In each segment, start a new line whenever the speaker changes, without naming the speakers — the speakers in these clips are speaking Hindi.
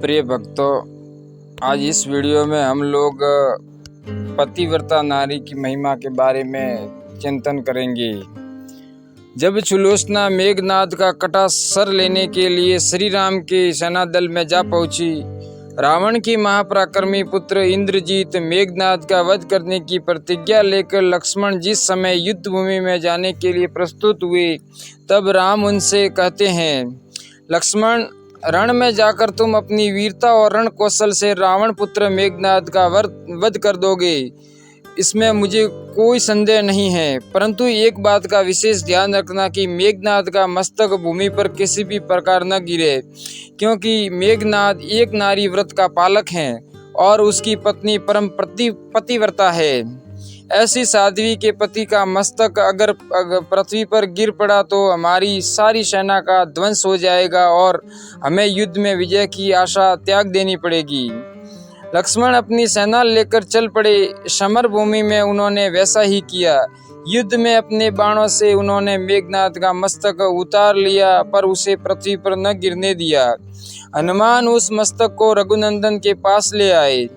प्रिय भक्तों, आज इस वीडियो में हम लोग पतिव्रता नारी की महिमा के बारे में चिंतन करेंगे। जब सुलोचना मेघनाद का कटा सर लेने के लिए श्री राम के सेना दल में जा पहुंची, रावण की महापराक्रमी पुत्र इंद्रजीत मेघनाद का वध करने की प्रतिज्ञा लेकर लक्ष्मण जिस समय युद्ध भूमि में जाने के लिए प्रस्तुत हुए, तब राम उनसे कहते हैं, लक्ष्मण, रण में जाकर तुम अपनी वीरता और रण कौशल से रावण पुत्र मेघनाद का वध कर दोगे, इसमें मुझे कोई संदेह नहीं है। परंतु एक बात का विशेष ध्यान रखना कि मेघनाद का मस्तक भूमि पर किसी भी प्रकार न गिरे, क्योंकि मेघनाद एक नारी व्रत का पालक है और उसकी पत्नी परम पतिव्रता है। ऐसी साध्वी के पति का मस्तक अगर पृथ्वी पर गिर पड़ा तो हमारी सारी सेना का ध्वंस हो जाएगा और हमें युद्ध में विजय की आशा त्याग देनी पड़ेगी। लक्ष्मण अपनी सेना लेकर चल पड़े। समर भूमि में उन्होंने वैसा ही किया। युद्ध में अपने बाणों से उन्होंने मेघनाद का मस्तक उतार लिया, पर उसे पृथ्वी पर न गिरने दिया। हनुमान उस मस्तक को रघुनंदन के पास ले आए।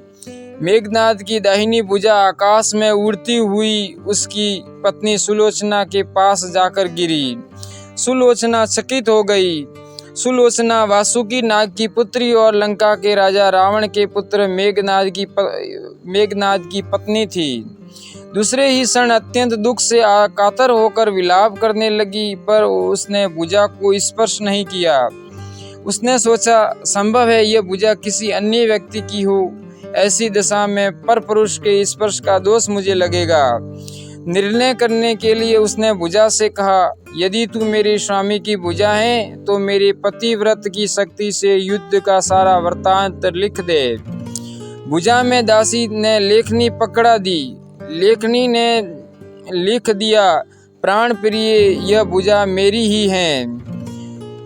मेघनाद की दाहिनी भुजा आकाश में उड़ती हुई उसकी पत्नी सुलोचना के पास जाकर गिरी। सुलोचना चकित हो गई। सुलोचना वासुकी नाग की पुत्री और लंका के राजा रावण के पुत्र मेघनाद की पत्नी थी। दूसरे ही क्षण अत्यंत दुख से कातर होकर विलाप करने लगी, पर उसने भुजा को स्पर्श नहीं किया। उसने सोचा, संभव है यह भुजा किसी अन्य व्यक्ति की हो। ऐसी दशा में परपुरुष के स्पर्श का दोष मुझे लगेगा। निर्णय करने के लिए उसने भुजा से कहा, यदि तू मेरे स्वामी की भुजा है तो मेरे पतिव्रत की शक्ति से युद्ध का सारा वृत्तांत लिख दे। भुजा में दासी ने लेखनी पकड़ा दी। लेखनी ने लिख दिया, प्राण प्रिय, यह भुजा मेरी ही है।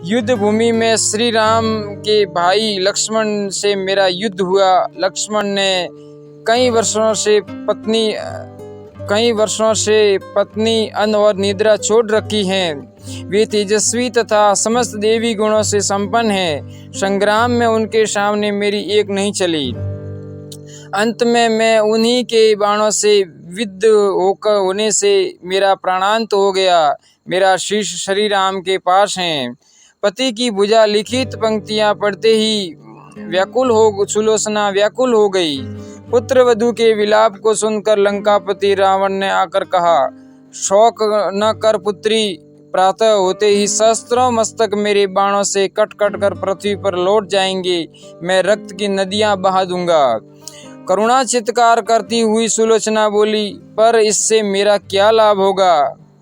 युद्ध भूमि में श्री राम के भाई लक्ष्मण से मेरा युद्ध हुआ। लक्ष्मण ने कई वर्षों से पत्नी अन्न और निद्रा छोड़ रखी हैं। वे तेजस्वी तथा समस्त देवी गुणों से संपन्न हैं। संग्राम में उनके सामने मेरी एक नहीं चली। अंत में मैं उन्हीं के बाणों से विद्ध होने से मेरा प्राणांत हो गया। मेरा शीश श्री राम के पास है। पति की भुजा लिखित पंक्तियां पढ़ते ही सुलोचना व्याकुल हो गई। पुत्र वधू के विलाप को सुनकर लंकापति रावण ने आकर कहा, शोक न कर पुत्री, प्रातः होते ही सहस्त्रों मस्तक मेरे बाणों से कट कट कर पृथ्वी पर लौट जाएंगे। मैं रक्त की नदियां बहा दूंगा। करुणा चित्कार करती हुई सुलोचना बोली, पर इससे मेरा क्या लाभ होगा?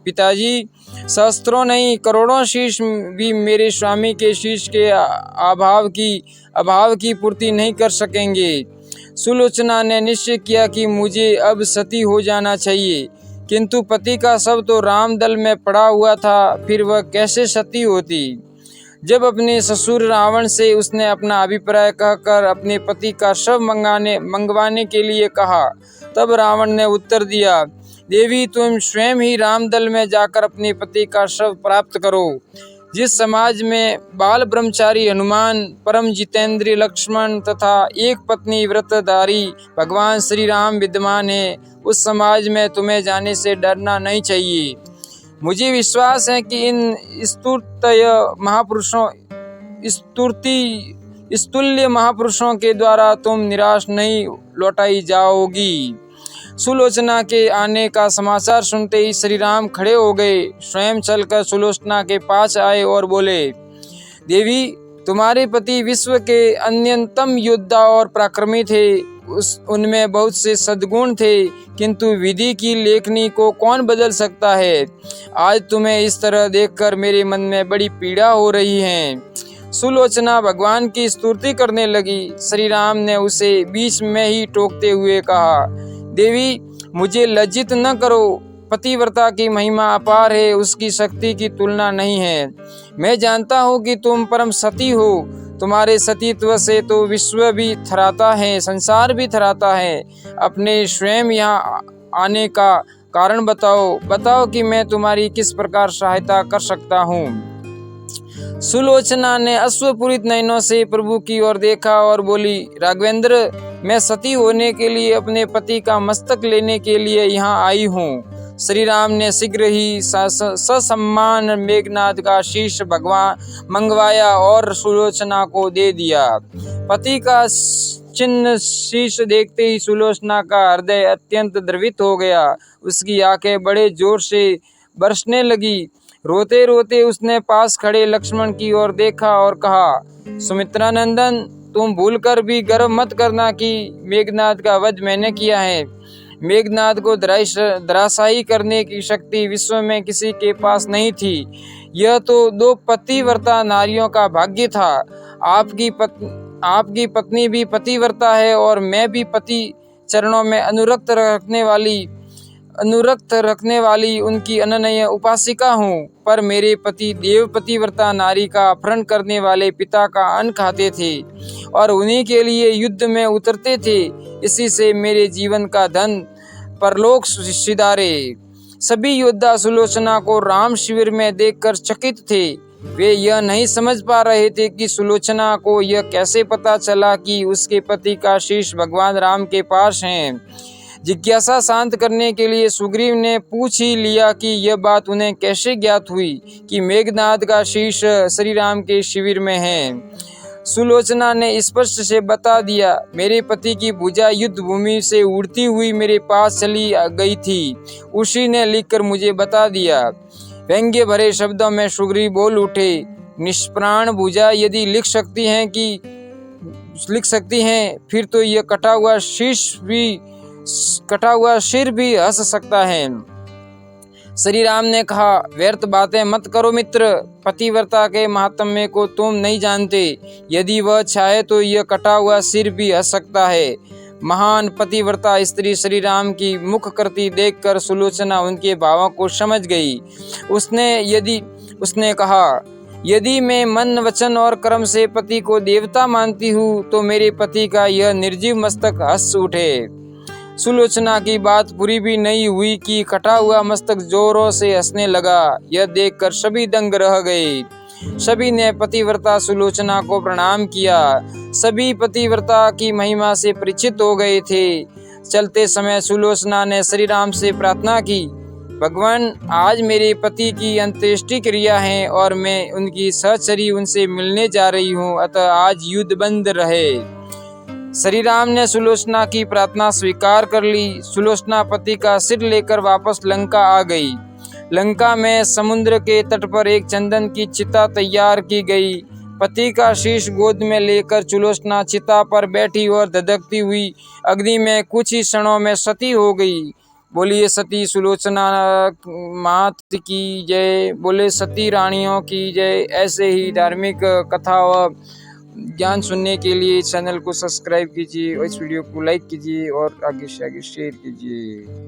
पिताजी, सहस्त्रों नहीं करोड़ों शीश भी मेरे स्वामी के शीश के अभाव की पूर्ति नहीं कर सकेंगे। सुलोचना ने निश्चय किया कि मुझे अब सती हो जाना चाहिए, किंतु पति का शव तो रामदल में पड़ा हुआ था, फिर वह कैसे सती होती? जब अपने ससुर रावण से उसने अपना अभिप्राय कहकर अपने पति का शव मंगवाने के लिए कहा, तब रावण ने उत्तर दिया, देवी, तुम स्वयं ही रामदल में जाकर अपने पति का शव प्राप्त करो। जिस समाज में बाल ब्रह्मचारी हनुमान, परम जितेंद्रिय लक्ष्मण तथा एक पत्नी व्रतधारी भगवान श्री राम विद्यमान है, उस समाज में तुम्हें जाने से डरना नहीं चाहिए। मुझे विश्वास है कि इन स्तुल्य महापुरुषों के द्वारा तुम निराश नहीं लौटाई जाओगी। सुलोचना के आने का समाचार सुनते ही श्री राम खड़े हो गए। स्वयं चलकर सुलोचना के पास आए और बोले, देवी, तुम्हारे पति विश्व के अन्यतम योद्धा और पराक्रमी थे। उनमें बहुत से सद्गुण थे, किंतु विधि की लेखनी को कौन बदल सकता है? आज तुम्हें इस तरह देखकर मेरे मन में बड़ी पीड़ा हो रही है। सुलोचना भगवान की स्तुति करने लगी। श्री राम ने उसे बीच में ही टोकते हुए कहा, देवी, मुझे लज्जित न करो। पतिव्रता की महिमा अपार है, उसकी शक्ति की तुलना नहीं है। मैं जानता हूँ कि तुम परम सती हो। तुम्हारे सतीत्व से तो विश्व भी थराता है, संसार भी थराता है। अपने स्वयं यहाँ आने का कारण बताओ कि मैं तुम्हारी किस प्रकार सहायता कर सकता हूँ। सुलोचना ने अश्वपूरित नयनों से प्रभु की ओर देखा और बोली, राघवेंद्र, मैं सती होने के लिए अपने पति का मस्तक लेने के लिए यहाँ आई हूँ। श्री राम ने शीघ्र ही ससम्मान मेघनाद का शीश भगवान मंगवाया और सुलोचना को दे दिया। पति का चिन्ह शीश देखते ही सुलोचना का हृदय अत्यंत द्रवित हो गया। उसकी आंखें बड़े जोर से बरसने लगी। रोते रोते उसने पास खड़े लक्ष्मण की ओर देखा और कहा, सुमित्रा नंदन, तुम भूलकर भी गर्व मत करना कि मेघनाद का वध मैंने किया है। मेघनाद को धराशायी करने की शक्ति विश्व में किसी के पास नहीं थी। यह तो दो पतिव्रता नारियों का भाग्य था। आपकी पत्नी भी पतिव्रता है और मैं भी पति चरणों में अनुरक्त रखने वाली उनकी अनन्य उपासिका हूँ। पर मेरे पति देव पतिव्रता नारी का अपहरण करने वाले पिता का अन्न खाते थे और उन्हीं के लिए युद्ध में उतरते थे। इसी से मेरे जीवन का धन परलोक सिधारे। सभी योद्धा सुलोचना को राम शिविर में देखकर चकित थे। वे यह नहीं समझ पा रहे थे कि सुलोचना को यह कैसे पता चला कि उसके पति का शीश भगवान राम के पास है। जिज्ञासा शांत करने के लिए सुग्रीव ने पूछ ही लिया कि यह बात उन्हें कैसे ज्ञात हुई कि मेघनाद का शीश श्री राम के शिविर में है। सुलोचना ने स्पष्ट से बता दिया, मेरे पति की भुजा युद्ध भूमि से उड़ती हुई मेरे पास चली गई थी। उसी ने लिखकर मुझे बता दिया। व्यंग्य भरे शब्दों में सुग्रीव बोल उठे, निष्प्राण भुजा यदि लिख सकती हैं, फिर तो यह कटा हुआ सिर भी हंस सकता है। श्री राम ने कहा, व्यर्थ बातें मत करो मित्र, पतिव्रता के महात्म्य को तुम नहीं जानते। यदि वह चाहे तो यह कटा हुआ सिर भी हंस सकता है। महान पतिव्रता स्त्री श्री राम की मुख करती देखकर सुलोचना उनके भावों को समझ गई। उसने कहा, यदि मैं मन वचन और कर्म से पति को देवता मानती हूँ तो मेरे पति का यह निर्जीव मस्तक हंस उठे। सुलोचना की बात पूरी भी नहीं हुई कि कटा हुआ मस्तक जोरों से हंसने लगा। यह देखकर सभी दंग रह गए। सभी ने पतिव्रता सुलोचना को प्रणाम किया। सभी पतिव्रता की महिमा से परिचित हो गए थे। चलते समय सुलोचना ने श्री राम से प्रार्थना की, भगवान, आज मेरे पति की अंत्येष्टि क्रिया है और मैं उनकी सहचरी उनसे मिलने जा रही हूँ, अतः आज युद्ध बंद रहे। श्री राम ने सुलोचना की प्रार्थना स्वीकार कर ली। सुलोचना पति का सिर लेकर वापस लंका आ गई। लंका में समुद्र के तट पर एक चंदन की चिता तैयार की गई। पति का शीश गोद में लेकर सुलोचना चिता पर बैठी और धधकती हुई अग्नि में कुछ ही क्षणों में सती हो गई। बोलिए सती सुलोचना मात की जय, बोले सती रानियों की जय। ऐसे ही धार्मिक कथा व ज्ञान सुनने के लिए चैनल को सब्सक्राइब कीजिए और इस वीडियो को लाइक कीजिए और आगे से आगे शेयर कीजिए।